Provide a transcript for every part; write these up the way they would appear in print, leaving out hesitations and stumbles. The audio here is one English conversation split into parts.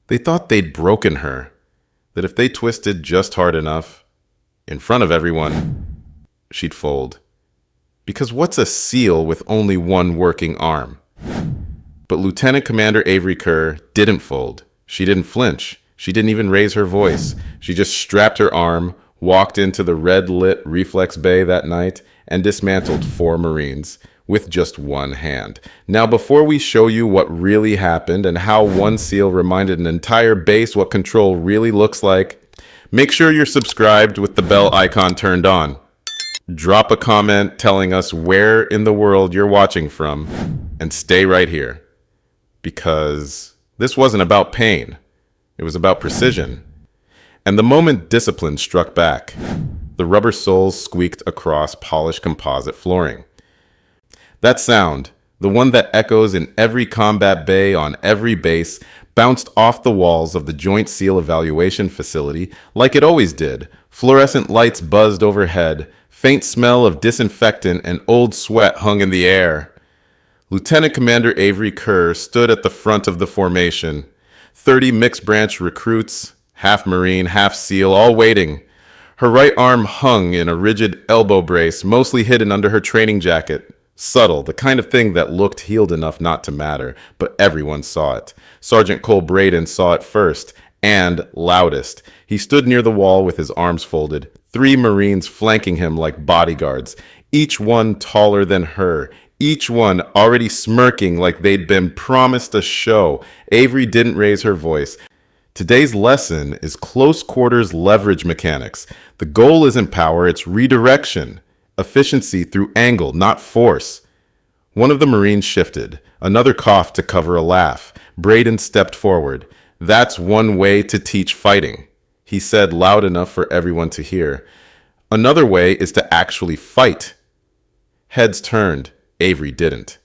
They thought they'd broken her, that if they twisted just hard enough, in front of everyone, she'd fold. Because what's a SEAL with only one working arm? But Lieutenant Commander Avery Kerr didn't fold. She didn't flinch. She didn't even raise her voice. She just strapped her arm, walked into the red-lit reflex bay that night, and dismantled 4 Marines with just one hand. Now, before we show you what really happened and how one SEAL reminded an entire base what control really looks like, make sure you're subscribed with the bell icon turned on. Drop a comment telling us where in the world you're watching from, and stay right here. Because this wasn't about pain. It was about precision. And the moment discipline struck back, the rubber soles squeaked across polished composite flooring. That sound, the one that echoes in every combat bay on every base, bounced off the walls of the Joint SEAL Evaluation Facility like it always did. Fluorescent lights buzzed overhead. Faint smell of disinfectant and old sweat hung in the air. Lieutenant Commander Avery Kerr stood at the front of the formation. 30 mixed branch recruits, half Marine, half SEAL, all waiting. Her right arm hung in a rigid elbow brace, mostly hidden under her training jacket. Subtle, the kind of thing that looked healed enough not to matter, but everyone saw it. Sergeant Cole Braden saw it first, and loudest. He stood near the wall with his arms folded, 3 Marines flanking him like bodyguards, each one taller than her, each one already smirking like they'd been promised a show. Avery didn't raise her voice. Today's lesson is close quarters leverage mechanics. The goal isn't power, it's redirection. Efficiency through angle, not force. One of the Marines shifted. Another coughed to cover a laugh. Braden stepped forward. "That's one way to teach fighting," he said loud enough for everyone to hear. "Another way is to actually fight." Heads turned. Avery didn't.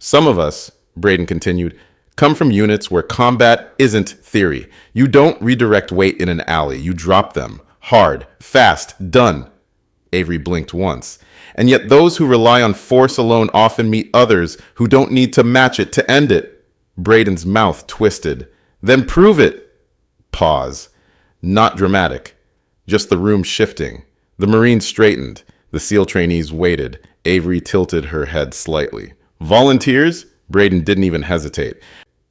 "Some of us," Braden continued, "come from units where combat isn't theory. You don't redirect weight in an alley. You drop them. Hard, fast, done." Avery blinked once. "And yet those who rely on force alone often meet others who don't need to match it to end it." Braden's mouth twisted. "Then prove it." Pause. Not dramatic. Just the room shifting. The Marines straightened. The SEAL trainees waited. Avery tilted her head slightly. "Volunteers?" Braden didn't even hesitate.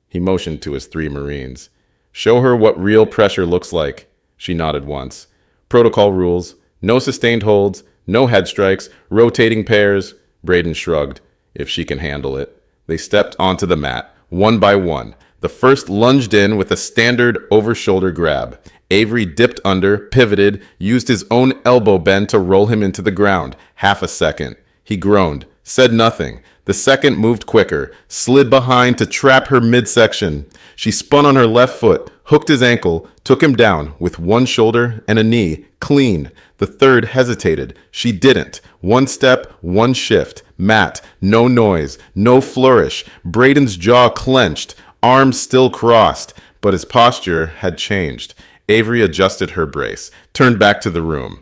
He motioned to his 3 Marines. "Show her what real pressure looks like." She nodded once. "Protocol rules. No sustained holds. No head strikes. Rotating pairs." Braden shrugged. "If she can handle it." They stepped onto the mat, one by one. The first lunged in with a standard over-shoulder grab. Avery dipped under, pivoted, used his own elbow bend to roll him into the ground. Half a second. He groaned, said nothing. The second moved quicker, slid behind to trap her midsection. She spun on her left foot, hooked his ankle, took him down with one shoulder and a knee, clean. The third hesitated. She didn't. One step, one shift. Mat, no noise, no flourish. Braden's jaw clenched, arms still crossed, but his posture had changed. Avery adjusted her brace, turned back to the room.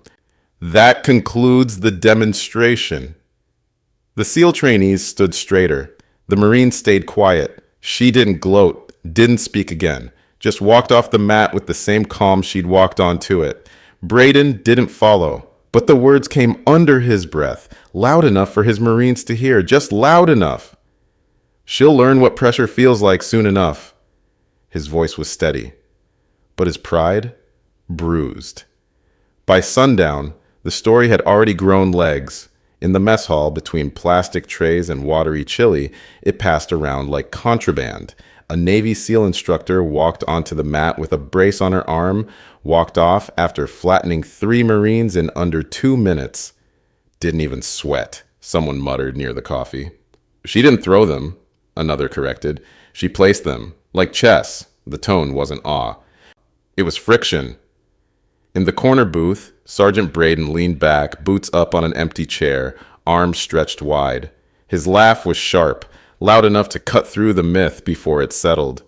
"That concludes the demonstration." The SEAL trainees stood straighter. The Marine stayed quiet. She didn't gloat, didn't speak again, just walked off the mat with the same calm she'd walked onto it. Braden didn't follow, but the words came under his breath, loud enough for his Marines to hear, just loud enough. "She'll learn what pressure feels like soon enough." His voice was steady, but his pride bruised. By sundown, the story had already grown legs. In the mess hall, between plastic trays and watery chili, it passed around like contraband. A Navy SEAL instructor walked onto the mat with a brace on her arm, walked off after flattening 3 Marines in under 2 minutes. "Didn't even sweat," someone muttered near the coffee. "She didn't throw them," another corrected. "She placed them, like chess." The tone wasn't awe. It was friction. In the corner booth, Sergeant Braden leaned back, boots up on an empty chair, arms stretched wide. His laugh was sharp, loud enough to cut through the myth before it settled.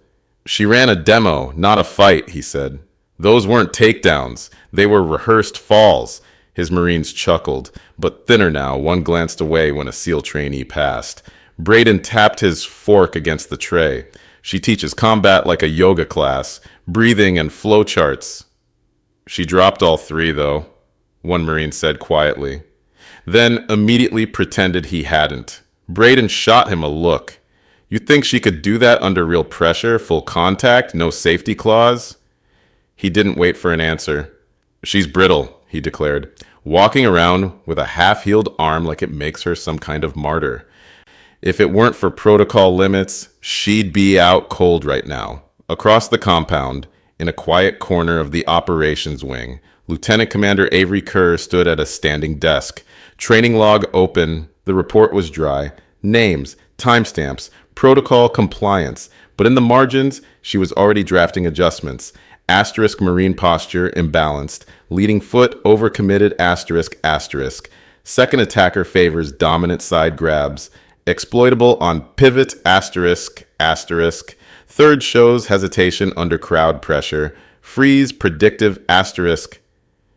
"She ran a demo, not a fight," he said. "Those weren't takedowns. They were rehearsed falls." His Marines chuckled, but thinner now. One glanced away when a SEAL trainee passed. Braden tapped his fork against the tray. She teaches combat like a yoga class, breathing and flow charts. She dropped all three, though, one Marine said quietly, then immediately pretended he hadn't. Braden shot him a look. You think she could do that under real pressure, full contact, no safety clause? He didn't wait for an answer. She's brittle, he declared, walking around with a half-healed arm like it makes her some kind of martyr. If it weren't for protocol limits, she'd be out cold right now. Across the compound, in a quiet corner of the operations wing, Lieutenant Commander Avery Kerr stood at a standing desk. Training log open, the report was dry. Names, timestamps, protocol compliance. But in the margins, she was already drafting adjustments. Asterisk Marine posture imbalanced. Leading foot overcommitted asterisk. Second attacker favors dominant side grabs. Exploitable on pivot asterisk. Third shows hesitation under crowd pressure. Freeze predictive asterisk.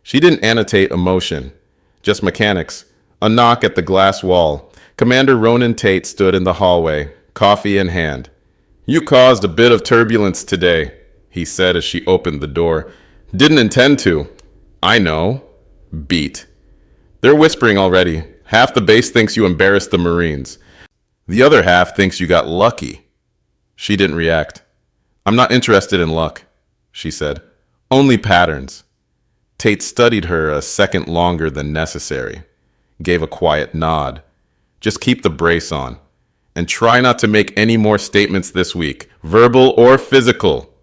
She didn't annotate emotion, just mechanics. A knock at the glass wall. Commander Ronan Tate stood in the hallway, coffee in hand. You caused a bit of turbulence today, he said as she opened the door. Didn't intend to. I know. Beat. They're whispering already. Half the base thinks you embarrassed the Marines. The other half thinks you got lucky. She didn't react. I'm not interested in luck, she said. Only patterns. Tate studied her a second longer than necessary. Gave a quiet nod. Just keep the brace on. And try not to make any more statements this week, verbal or physical.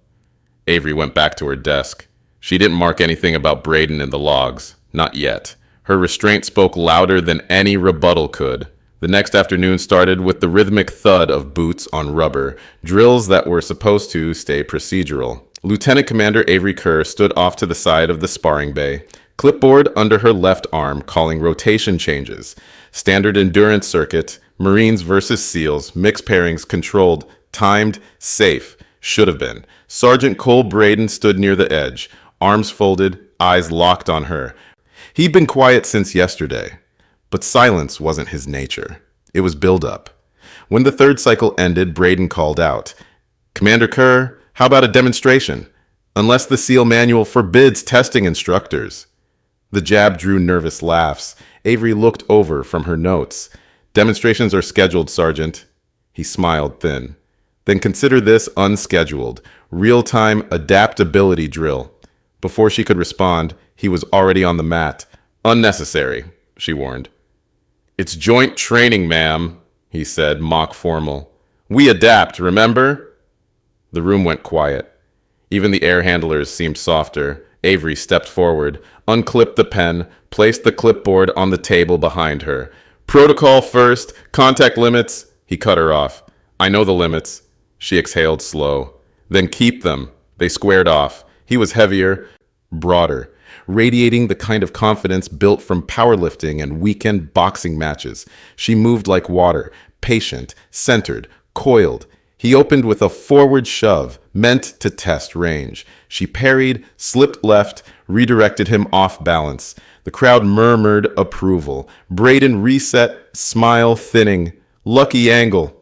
Avery went back to her desk. She didn't mark anything about Braden in the logs. Not yet. Her restraint spoke louder than any rebuttal could. The next afternoon started with the rhythmic thud of boots on rubber, drills that were supposed to stay procedural. Lieutenant Commander Avery Kerr stood off to the side of the sparring bay, clipboard under her left arm calling rotation changes. Standard endurance circuit, Marines versus SEALs, mixed pairings controlled, timed, safe. Should have been. Sergeant Cole Braden stood near the edge, arms folded, eyes locked on her. He'd been quiet since yesterday, but silence wasn't his nature. It was build-up. When the third cycle ended, Braden called out, Commander Kerr, how about a demonstration? Unless the SEAL manual forbids testing instructors. The jab drew nervous laughs. Avery looked over from her notes. Demonstrations are scheduled, Sergeant. He smiled thin. Then consider this unscheduled, real-time adaptability drill. Before she could respond, he was already on the mat. Unnecessary, she warned. It's joint training, ma'am, he said, mock formal. We adapt, remember? The room went quiet. Even the air handlers seemed softer. Avery stepped forward, unclipped the pen, placed the clipboard on the table behind her. Protocol first, contact limits. He cut her off. I know the limits. She exhaled slow. Then keep them. They squared off. He was heavier, broader, radiating the kind of confidence built from powerlifting and weekend boxing matches. She moved like water, patient, centered, coiled. He opened with a forward shove, meant to test range. She parried, slipped left, redirected him off balance. The crowd murmured approval. Braden reset, smile thinning. Lucky angle.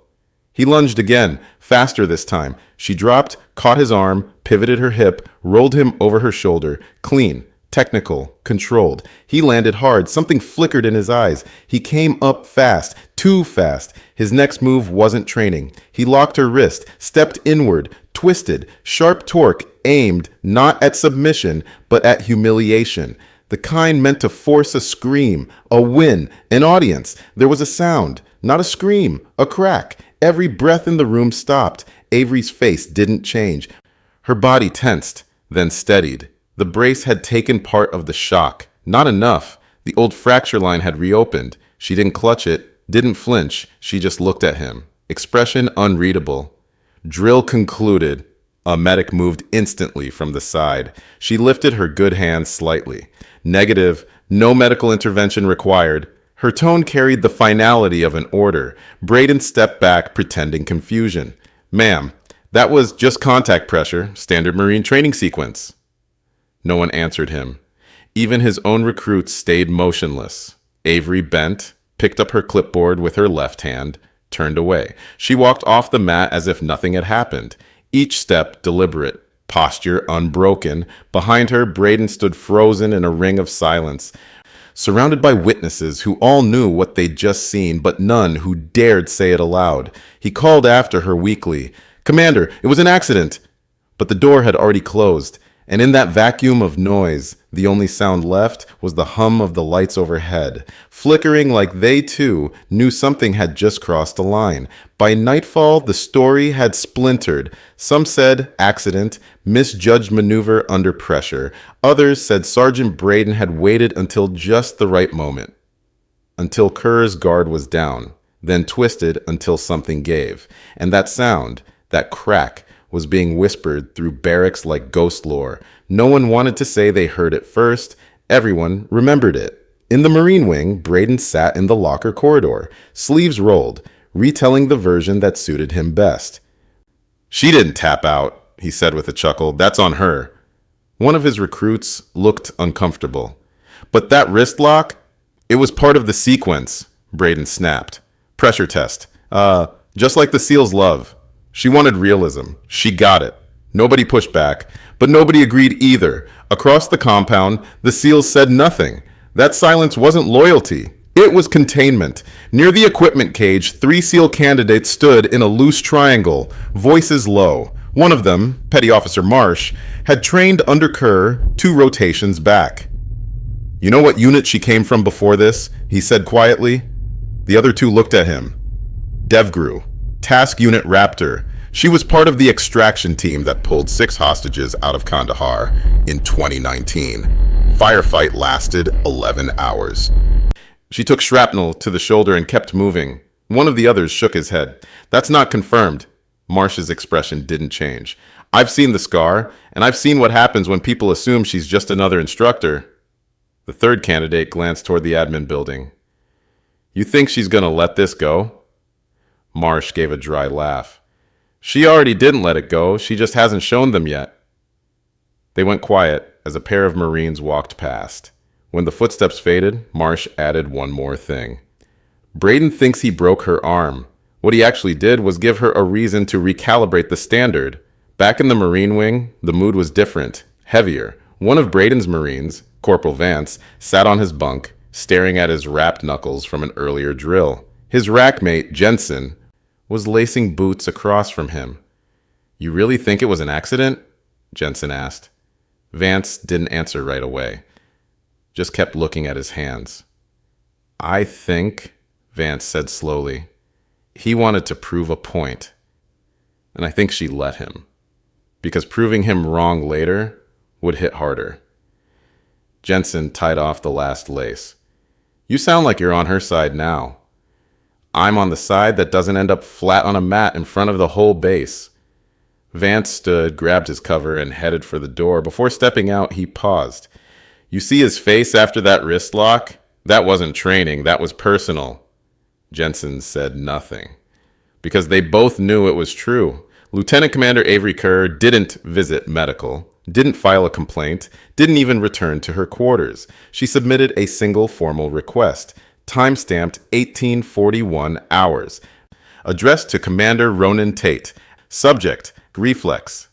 He lunged again, faster this time. She dropped, caught his arm, pivoted her hip, rolled him over her shoulder. Clean, technical, controlled. He landed hard. Something flickered in his eyes. He came up fast, too fast. His next move wasn't training. He locked her wrist, stepped inward, twisted, sharp torque, aimed not at submission, but at humiliation. The kind meant to force a scream, a win, an audience. There was a sound, not a scream, a crack. Every breath in the room stopped. Avery's face didn't change. Her body tensed, then steadied. The brace had taken part of the shock. Not enough. The old fracture line had reopened. She didn't clutch it, didn't flinch. She just looked at him. Expression unreadable. Drill concluded. A medic moved instantly from the side. She lifted her good hand slightly. Negative. No medical intervention required. Her tone carried the finality of an order. Braden stepped back, pretending confusion. Ma'am, that was just contact pressure, standard Marine training sequence. No one answered him. Even his own recruits stayed motionless. Avery bent, picked up her clipboard with her left hand, turned away. She walked off the mat as if nothing had happened. each step deliberate, posture unbroken. Behind her, Braden stood frozen in a ring of silence, surrounded by witnesses who all knew what they'd just seen, but none who dared say it aloud. He called after her weakly, "Commander, it was an accident!" But the door had already closed, and in that vacuum of noise, the only sound left was the hum of the lights overhead, flickering like they, too, knew something had just crossed a line. By nightfall, the story had splintered. Some said accident, misjudged maneuver under pressure. Others said Sergeant Braden had waited until just the right moment, until Kerr's guard was down, then twisted until something gave. And that sound, that crack, was being whispered through barracks like ghost lore. No one wanted to say they heard it first. Everyone remembered it. In the Marine Wing, Braden sat in the locker corridor, sleeves rolled, retelling the version that suited him best. "She didn't tap out," he said with a chuckle. "That's on her." One of his recruits looked uncomfortable. "But that wrist lock? It was part of the sequence," Braden snapped. "Pressure test. Just like the SEALs love. She wanted realism. She got it. Nobody pushed back, but nobody agreed either. Across the compound, the SEALs said nothing. That silence wasn't loyalty. It was containment. Near the equipment cage, 3 SEAL candidates stood in a loose triangle, voices low. One of them, Petty Officer Marsh, had trained under Kerr 2 rotations back. "You know what unit she came from before this?" he said quietly. The other 2 looked at him. "DevGru. Task Unit Raptor. She was part of the extraction team that pulled 6 hostages out of Kandahar in 2019. Firefight lasted 11 hours. She took shrapnel to the shoulder and kept moving." One of the others shook his head. "That's not confirmed." Marsh's expression didn't change. "I've seen the scar, and I've seen what happens when people assume she's just another instructor." The third candidate glanced toward the admin building. "You think she's gonna let this go?" Marsh gave a dry laugh. "She already didn't let it go. She just hasn't shown them yet." They went quiet as a pair of Marines walked past. When the footsteps faded, Marsh added one more thing. "Braden thinks he broke her arm. What he actually did was give her a reason to recalibrate the standard. Back in the Marine Wing, the mood was different, heavier. One of Braden's Marines, Corporal Vance, sat on his bunk, staring at his wrapped knuckles from an earlier drill. His rackmate, Jensen, was lacing boots across from him. "You really think it was an accident?" Jensen asked. Vance didn't answer right away, just kept looking at his hands. "I think," Vance said slowly, "he wanted to prove a point. And I think she let him. Because proving him wrong later would hit harder." Jensen tied off the last lace. "You sound like you're on her side now." "I'm on the side that doesn't end up flat on a mat in front of the whole base." Vance stood, grabbed his cover, and headed for the door. Before stepping out, he paused. "You see his face after that wrist lock? That wasn't training, that was personal." Jensen said nothing, because they both knew it was true. Lieutenant Commander Avery Kerr didn't visit medical, didn't file a complaint, didn't even return to her quarters. She submitted a single formal request, time-stamped 1841 hours, addressed to Commander Ronan Tate. Subject, reflex.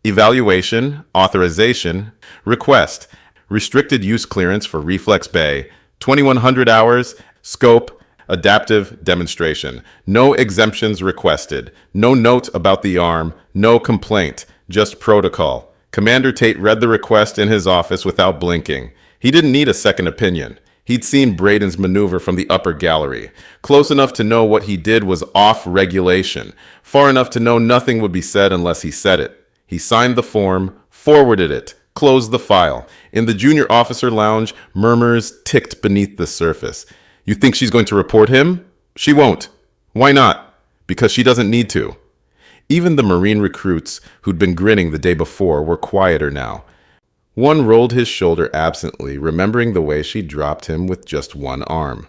Evaluation, authorization, request, restricted use clearance for Reflex Bay, 2100 hours, scope, adaptive demonstration. No exemptions requested, no note about the arm, no complaint, just protocol. Commander Tate read the request in his office without blinking. He didn't need a second opinion. He'd seen Braden's maneuver from the upper gallery, close enough to know what he did was off regulation, far enough to know nothing would be said unless he said it. He signed the form, forwarded it, closed the file. In the junior officer lounge, murmurs ticked beneath the surface. "You think she's going to report him? She won't." "Why not?" "Because she doesn't need to." Even the Marine recruits who'd been grinning the day before were quieter now. One rolled his shoulder absently, remembering the way she dropped him with just one arm.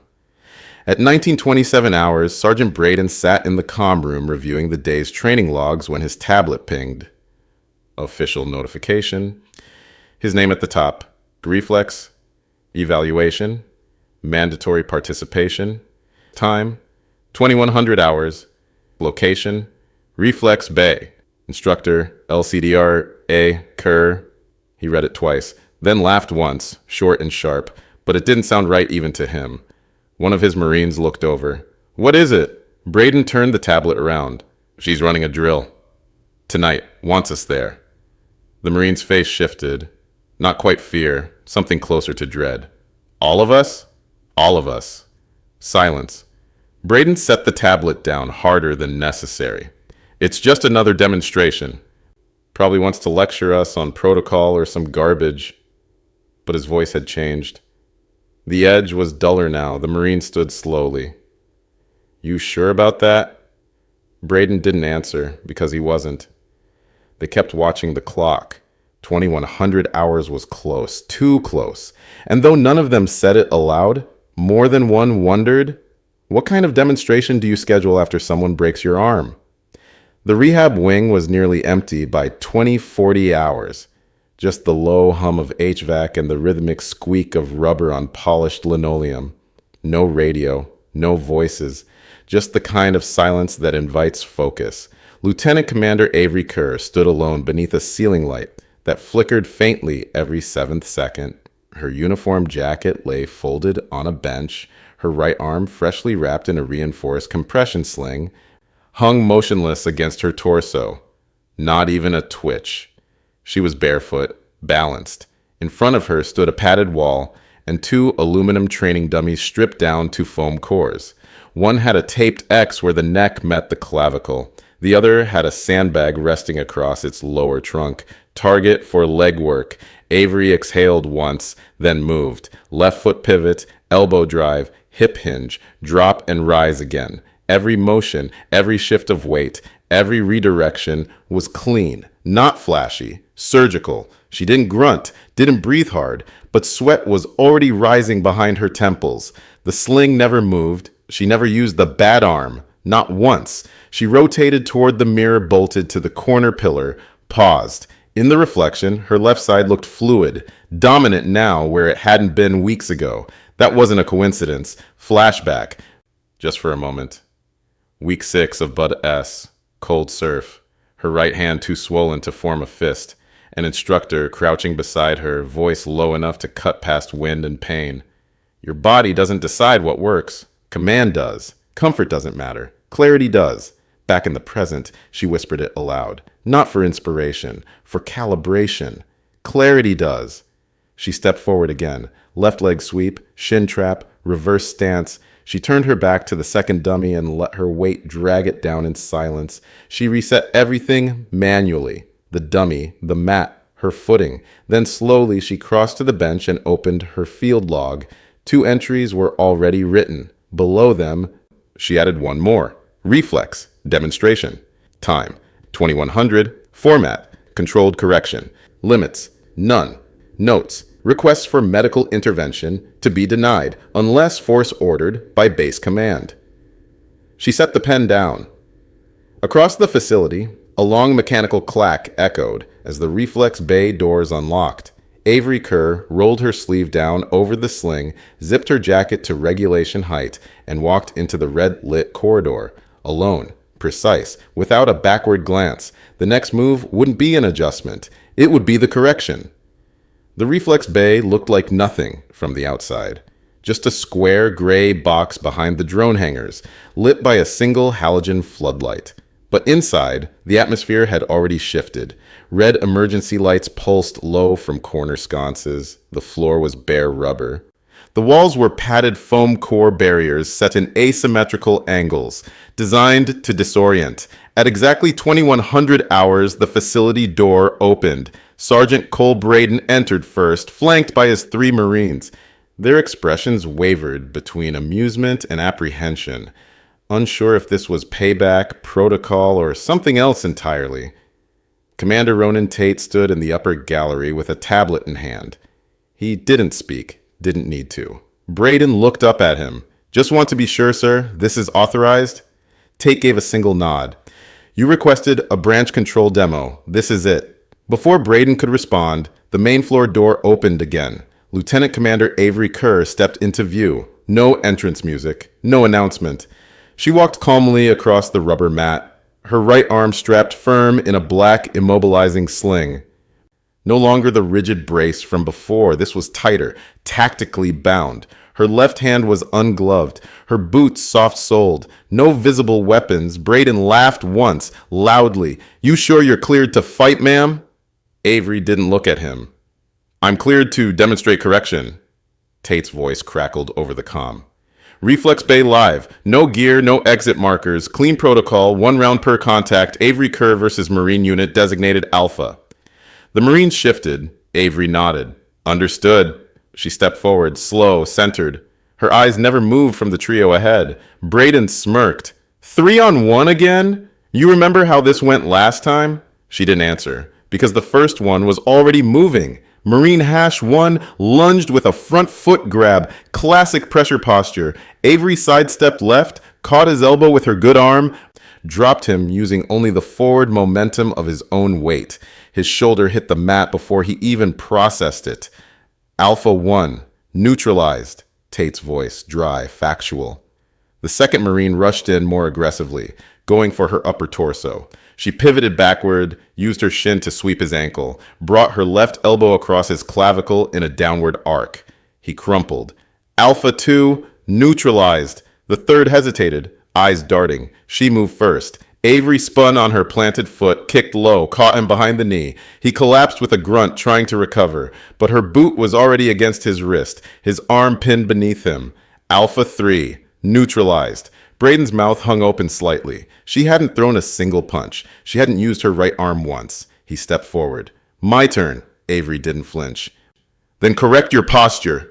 At 1927 hours, Sergeant Braden sat in the comm room reviewing the day's training logs when his tablet pinged. Official notification. His name at the top. Reflex. Evaluation. Mandatory participation. Time. 2100 hours. Location. Reflex Bay. Instructor, LCDR-A, Kerr. He read it twice, then laughed once, short and sharp, but it didn't sound right even to him. One of his Marines looked over. What is it? Braden turned the tablet around. She's running a drill. Tonight. Wants us there. The Marine's face shifted. Not quite fear, something closer to dread. All of us? All of us. Silence. Braden set the tablet down harder than necessary. It's just another demonstration. Probably wants to lecture us on protocol or some garbage. But his voice had changed. The edge was duller now. The Marine stood slowly. You sure about that? Braden didn't answer, because he wasn't. They kept watching the clock. 2100 hours was close, too close. And though none of them said it aloud, more than one wondered, what kind of demonstration do you schedule after someone breaks your arm? The rehab wing was nearly empty by 2040 hours. Just the low hum of HVAC and the rhythmic squeak of rubber on polished linoleum. No radio, no voices, just the kind of silence that invites focus. Lieutenant Commander Avery Kerr stood alone beneath a ceiling light that flickered faintly every 7th second. Her uniform jacket lay folded on a bench, her right arm, freshly wrapped in a reinforced compression sling, hung motionless against her torso. Not even a twitch. She was barefoot, balanced. In front of her stood a padded wall and 2 aluminum training dummies stripped down to foam cores. One had a taped X where the neck met the clavicle. The other had a sandbag resting across its lower trunk. Target for leg work. Avery exhaled once, then moved. Left foot pivot, elbow drive, hip hinge, drop and rise again. Every motion, every shift of weight, every redirection was clean, not flashy, surgical. She didn't grunt, didn't breathe hard, but sweat was already rising behind her temples. The sling never moved. She never used the bad arm, not once. She rotated toward the mirror bolted to the corner pillar, paused. In the reflection, her left side looked fluid, dominant now where it hadn't been weeks ago. That wasn't a coincidence. Flashback. Just for a moment. Week 6 of Bud S. Cold surf. Her right hand too swollen to form a fist. An instructor crouching beside her, voice low enough to cut past wind and pain. Your body doesn't decide what works. Command does. Comfort doesn't matter. Clarity does. Back in the present, she whispered it aloud. Not for inspiration, for calibration. Clarity does. She stepped forward again. Left leg sweep, shin trap, reverse stance. She turned her back to the second dummy and let her weight drag it down in silence. She reset everything manually. The dummy, the mat, her footing. Then slowly she crossed to the bench and opened her field log. 2 entries were already written. Below them, she added one more. Reflex, demonstration. Time, 2100. Format, controlled correction. Limits, none. Notes, requests for medical intervention to be denied unless force ordered by base command. She set the pen down. Across the facility, a long mechanical clack echoed as the reflex bay doors unlocked. Avery Kerr rolled her sleeve down over the sling, zipped her jacket to regulation height, and walked into the red-lit corridor. Alone, precise, without a backward glance. The next move wouldn't be an adjustment. It would be the correction. The reflex bay looked like nothing from the outside. Just a square gray box behind the drone hangars, lit by a single halogen floodlight. But inside, the atmosphere had already shifted. Red emergency lights pulsed low from corner sconces. The floor was bare rubber. The walls were padded foam core barriers set in asymmetrical angles, designed to disorient. At exactly 2100 hours, the facility door opened. Sergeant Cole Braden entered first, flanked by his 3 Marines. Their expressions wavered between amusement and apprehension, unsure if this was payback, protocol, or something else entirely. Commander Ronan Tate stood in the upper gallery with a tablet in hand. He didn't speak, didn't need to. Braden looked up at him. Just want to be sure, sir, this is authorized? Tate gave a single nod. You requested a branch control demo. This is it. Before Braden could respond, the main floor door opened again. Lieutenant Commander Avery Kerr stepped into view. No entrance music, no announcement. She walked calmly across the rubber mat, her right arm strapped firm in a black, immobilizing sling. No longer the rigid brace from before, this was tighter, tactically bound. Her left hand was ungloved, her boots soft-soled, no visible weapons. Braden laughed once, loudly. "You sure you're cleared to fight, ma'am?" Avery didn't look at him. "I'm cleared to demonstrate correction." Tate's voice crackled over the comm. "Reflex Bay live. No gear, no exit markers. Clean protocol, 1 round per contact. Avery Kerr versus Marine Unit designated Alpha." The Marines shifted. Avery nodded. "Understood." She stepped forward, slow, centered. Her eyes never moved from the trio ahead. Braden smirked. 3-on-1 again? You remember how this went last time?" She didn't answer, because the first one was already moving. Marine Hash 1 lunged with a front foot grab, classic pressure posture. Avery sidestepped left, caught his elbow with her good arm, dropped him using only the forward momentum of his own weight. His shoulder hit the mat before he even processed it. Alpha 1, neutralized. Tate's voice, dry, factual. The second Marine rushed in more aggressively, going for her upper torso. She pivoted backward, used her shin to sweep his ankle, brought her left elbow across his clavicle in a downward arc. He crumpled. Alpha 2, neutralized. The third hesitated, eyes darting. She moved first. Avery spun on her planted foot, kicked low, caught him behind the knee. He collapsed with a grunt, trying to recover, but her boot was already against his wrist, his arm pinned beneath him. Alpha 3, neutralized. Braden's mouth hung open slightly. She hadn't thrown a single punch. She hadn't used her right arm once. He stepped forward. "My turn." Avery didn't flinch. "Then correct your posture."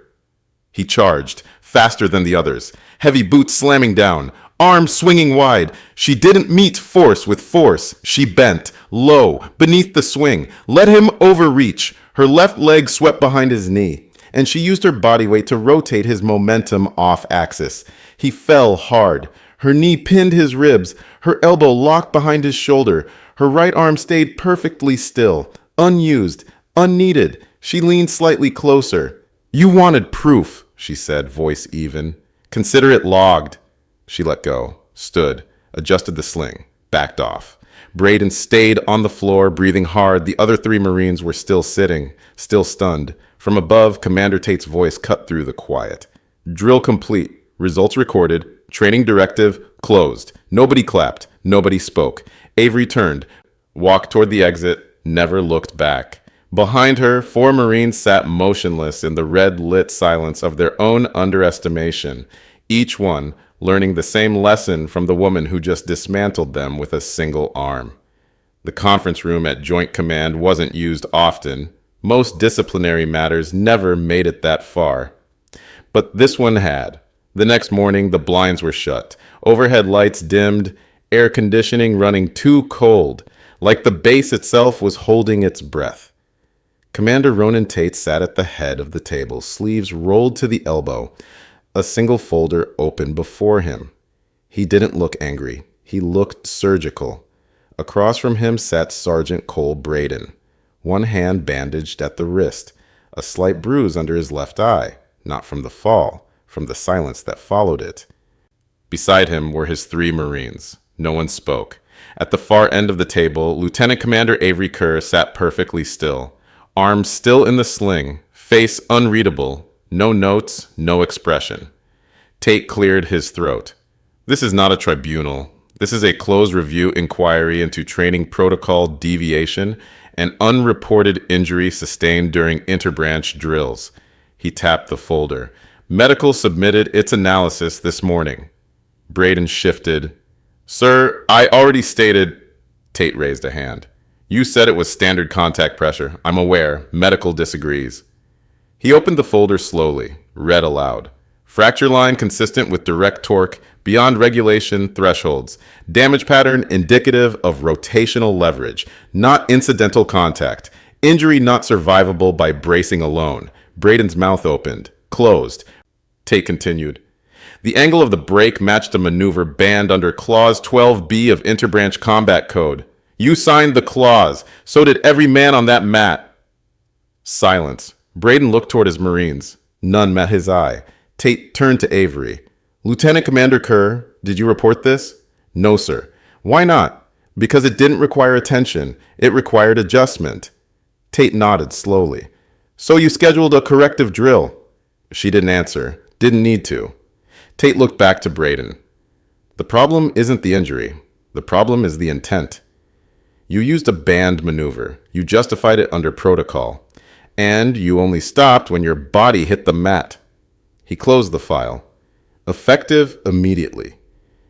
He charged, faster than the others. Heavy boots slamming down, arms swinging wide. She didn't meet force with force. She bent, low, beneath the swing. Let him overreach. Her left leg swept behind his knee, and she used her body weight to rotate his momentum off axis. He fell hard. Her knee pinned his ribs, her elbow locked behind his shoulder. Her right arm stayed perfectly still, unused, unneeded. She leaned slightly closer. "You wanted proof," she said, voice even. "Consider it logged." She let go, stood, adjusted the sling, backed off. Braden stayed on the floor, breathing hard. The other 3 Marines were still sitting, still stunned. From above, Commander Tate's voice cut through the quiet. "Drill complete. Results recorded. Training directive closed." Nobody clapped. Nobody spoke. Avery turned, walked toward the exit, never looked back. Behind her, 4 Marines sat motionless in the red-lit silence of their own underestimation, each one learning the same lesson from the woman who just dismantled them with a single arm. The conference room at Joint Command wasn't used often. Most disciplinary matters never made it that far. But this one had. The next morning, the blinds were shut, overhead lights dimmed, air conditioning running too cold, like the base itself was holding its breath. Commander Ronan Tate sat at the head of the table, sleeves rolled to the elbow, a single folder open before him. He didn't look angry. He looked surgical. Across from him sat Sergeant Cole Braden, one hand bandaged at the wrist, a slight bruise under his left eye, not from the fall, from the silence that followed it. Beside him were his 3 Marines. No one spoke. At the far end of the table, Lieutenant Commander Avery Kerr sat perfectly still, arms still in the sling, face unreadable, no notes, no expression. Tate cleared his throat. "This is not a tribunal. This is a closed review inquiry into training protocol deviation and unreported injury sustained during interbranch drills." He tapped the folder. "Medical submitted its analysis this morning." Braden shifted. "Sir, I already stated—" Tate raised a hand. "You said it was standard contact pressure. I'm aware. Medical disagrees." He opened the folder slowly, read aloud. "Fracture line consistent with direct torque, beyond regulation thresholds. Damage pattern indicative of rotational leverage, not incidental contact. Injury not survivable by bracing alone." Braden's mouth opened, closed. Tate continued. "The angle of the break matched a maneuver banned under Clause 12B of Interbranch Combat Code. You signed the clause. So did every man on that mat." Silence. Braden looked toward his Marines. None met his eye. Tate turned to Avery. "Lieutenant Commander Kerr, did you report this?" "No, sir." "Why not?" Because it didn't require attention, it required adjustment. Tate nodded slowly. So you scheduled a corrective drill? She didn't answer, didn't need to. Tate looked back to Braden. The problem isn't the injury. The problem is the intent. You used a banned maneuver. You justified it under protocol. And you only stopped when your body hit the mat. He closed the file. Effective immediately.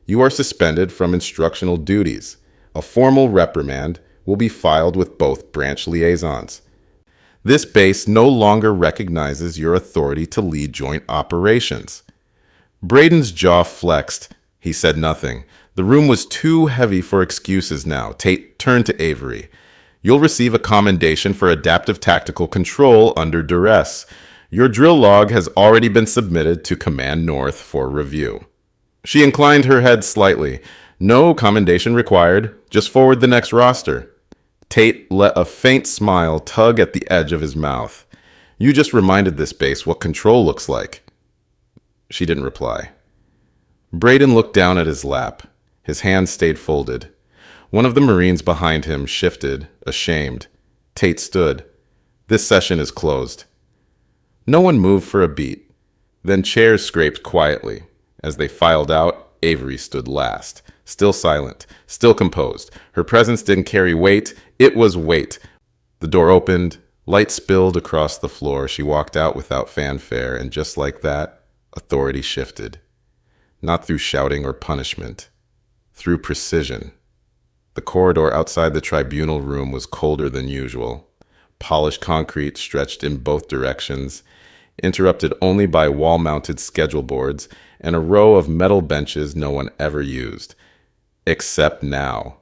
You are suspended from instructional duties. A formal reprimand will be filed with both branch liaisons. This base no longer recognizes your authority to lead joint operations. Braden's jaw flexed. He said nothing. The room was too heavy for excuses now. Tate turned to Avery. You'll receive a commendation for adaptive tactical control under duress. Your drill log has already been submitted to Command North for review. She inclined her head slightly. No commendation required. Just forward the next roster. Tate let a faint smile tug at the edge of his mouth. You just reminded this base what control looks like. She didn't reply. Braden looked down at his lap. His hands stayed folded. One of the Marines behind him shifted, ashamed. Tate stood. This session is closed. No one moved for a beat. Then chairs scraped quietly. As they filed out, Avery stood last. Still silent, still composed. Her presence didn't carry weight, it was weight. The door opened, light spilled across the floor. She walked out without fanfare, and just like that, authority shifted. Not through shouting or punishment, through precision. The corridor outside the tribunal room was colder than usual. Polished concrete stretched in both directions, interrupted only by wall-mounted schedule boards and a row of metal benches no one ever used. Except now.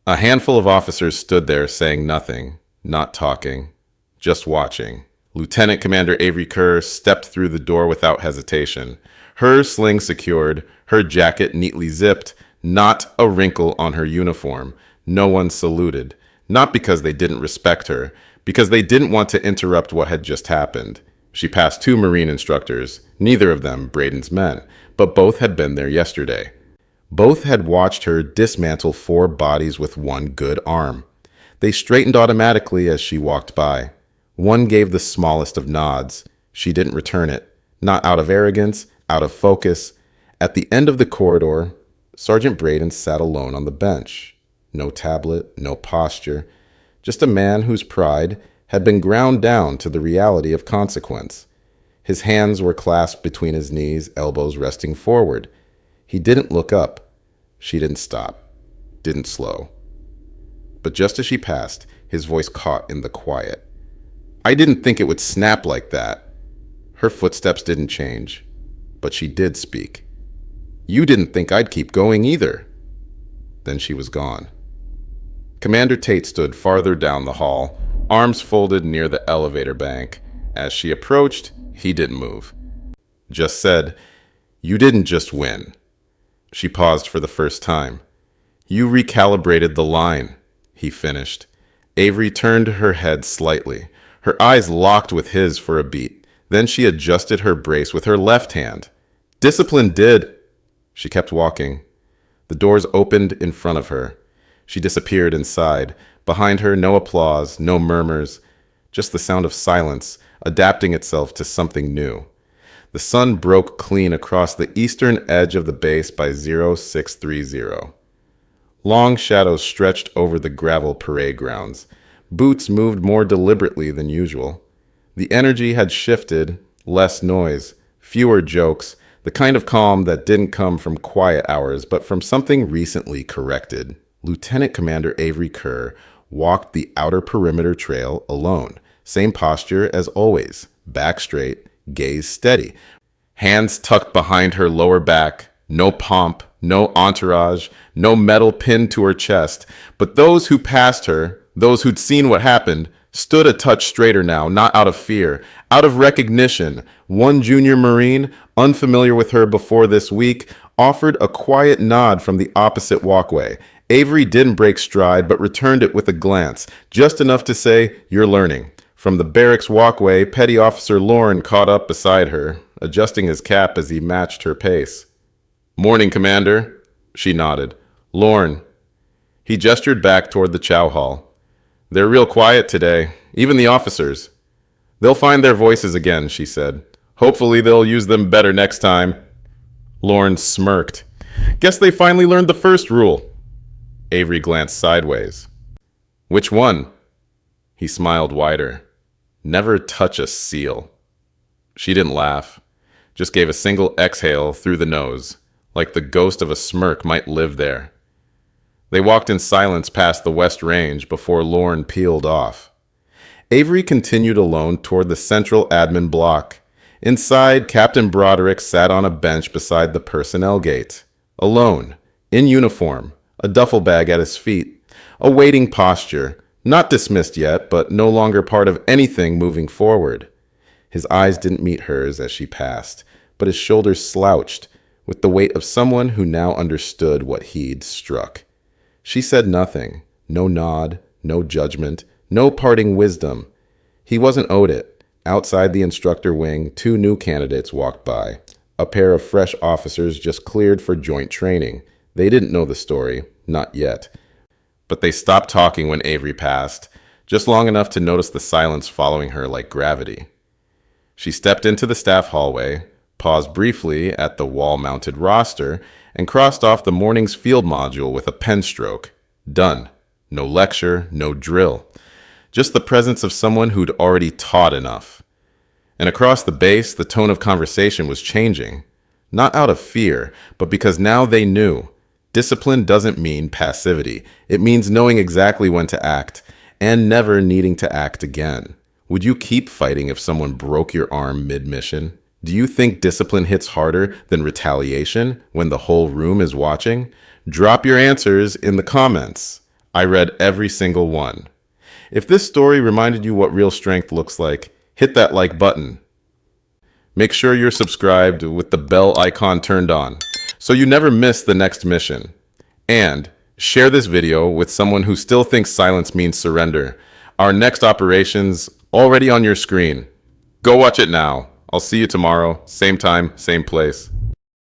A handful of officers stood there saying nothing, not talking, just watching. Lieutenant Commander Avery Kerr stepped through the door without hesitation. Her sling secured, her jacket neatly zipped, not a wrinkle on her uniform. No one saluted. Not because they didn't respect her, because they didn't want to interrupt what had just happened. She passed 2 Marine instructors, neither of them Braden's men, but both had been there yesterday. Both had watched her dismantle 4 bodies with one good arm. They straightened automatically as she walked by. One gave the smallest of nods. She didn't return it, not out of arrogance, out of focus. At the end of the corridor, Sergeant Braden sat alone on the bench. No tablet, no posture, just a man whose pride had been ground down to the reality of consequence. His hands were clasped between his knees, elbows resting forward. He didn't look up. She didn't stop, didn't slow. But just as she passed, his voice caught in the quiet. I didn't think it would snap like that. Her footsteps didn't change, but she did speak. You didn't think I'd keep going either. Then she was gone. Commander Tate stood farther down the hall, arms folded near the elevator bank. As she approached, he didn't move. Just said, you didn't just win. She paused for the first time. You recalibrated the line, he finished. Avery turned her head slightly. Her eyes locked with his for a beat. Then she adjusted her brace with her left hand. Discipline did. She kept walking. The doors opened in front of her. She disappeared inside. Behind her, no applause, no murmurs, just the sound of silence, adapting itself to something new. The sun broke clean across the eastern edge of the base by 0630. Long shadows stretched over the gravel parade grounds. Boots moved more deliberately than usual. The energy had shifted, less noise, fewer jokes, the kind of calm that didn't come from quiet hours, but from something recently corrected. Lieutenant Commander Avery Kerr walked the outer perimeter trail alone. Same posture as always, back straight, gaze steady. Hands tucked behind her lower back, no pomp, no entourage, no medal pinned to her chest. But those who passed her, those who'd seen what happened, stood a touch straighter now, not out of fear, out of recognition. One junior Marine, unfamiliar with her before this week, offered a quiet nod from the opposite walkway. Avery didn't break stride, but returned it with a glance, just enough to say, you're learning. From the barracks walkway, Petty Officer Lorne caught up beside her, adjusting his cap as he matched her pace. Morning, Commander. She nodded. Lorne. He gestured back toward the chow hall. They're real quiet today, even the officers. They'll find their voices again, she said. Hopefully they'll use them better next time. Lorne smirked. Guess they finally learned the first rule. Avery glanced sideways. Which one? He smiled wider. Never touch a seal. She didn't laugh, just gave a single exhale through the nose, like the ghost of a smirk might live there. They walked in silence past the West Range before Lorne peeled off. Avery continued alone toward the central admin block. Inside, Captain Broderick sat on a bench beside the personnel gate. Alone, in uniform, a duffel bag at his feet, a waiting posture, not dismissed yet, but no longer part of anything moving forward. His eyes didn't meet hers as she passed, but his shoulders slouched with the weight of someone who now understood what he'd struck. She said nothing, no nod, no judgment, no parting wisdom. He wasn't owed it. Outside the instructor wing, 2 new candidates walked by, a pair of fresh officers just cleared for joint training. They didn't know the story, not yet. But they stopped talking when Avery passed, just long enough to notice the silence following her like gravity. She stepped into the staff hallway, paused briefly at the wall-mounted roster, and crossed off the morning's field module with a pen stroke. Done. No lecture, no drill. Just the presence of someone who'd already taught enough. And across the base, the tone of conversation was changing. Not out of fear, but because now they knew. Discipline doesn't mean passivity. It means knowing exactly when to act, and never needing to act again. Would you keep fighting if someone broke your arm mid-mission? Do you think discipline hits harder than retaliation when the whole room is watching? Drop your answers in the comments. I read every single one. If this story reminded you what real strength looks like, hit that like button. Make sure you're subscribed with the bell icon turned on so you never miss the next mission. And share this video with someone who still thinks silence means surrender. Our next operation's already on your screen. Go watch it now. I'll see you tomorrow, same time, same place.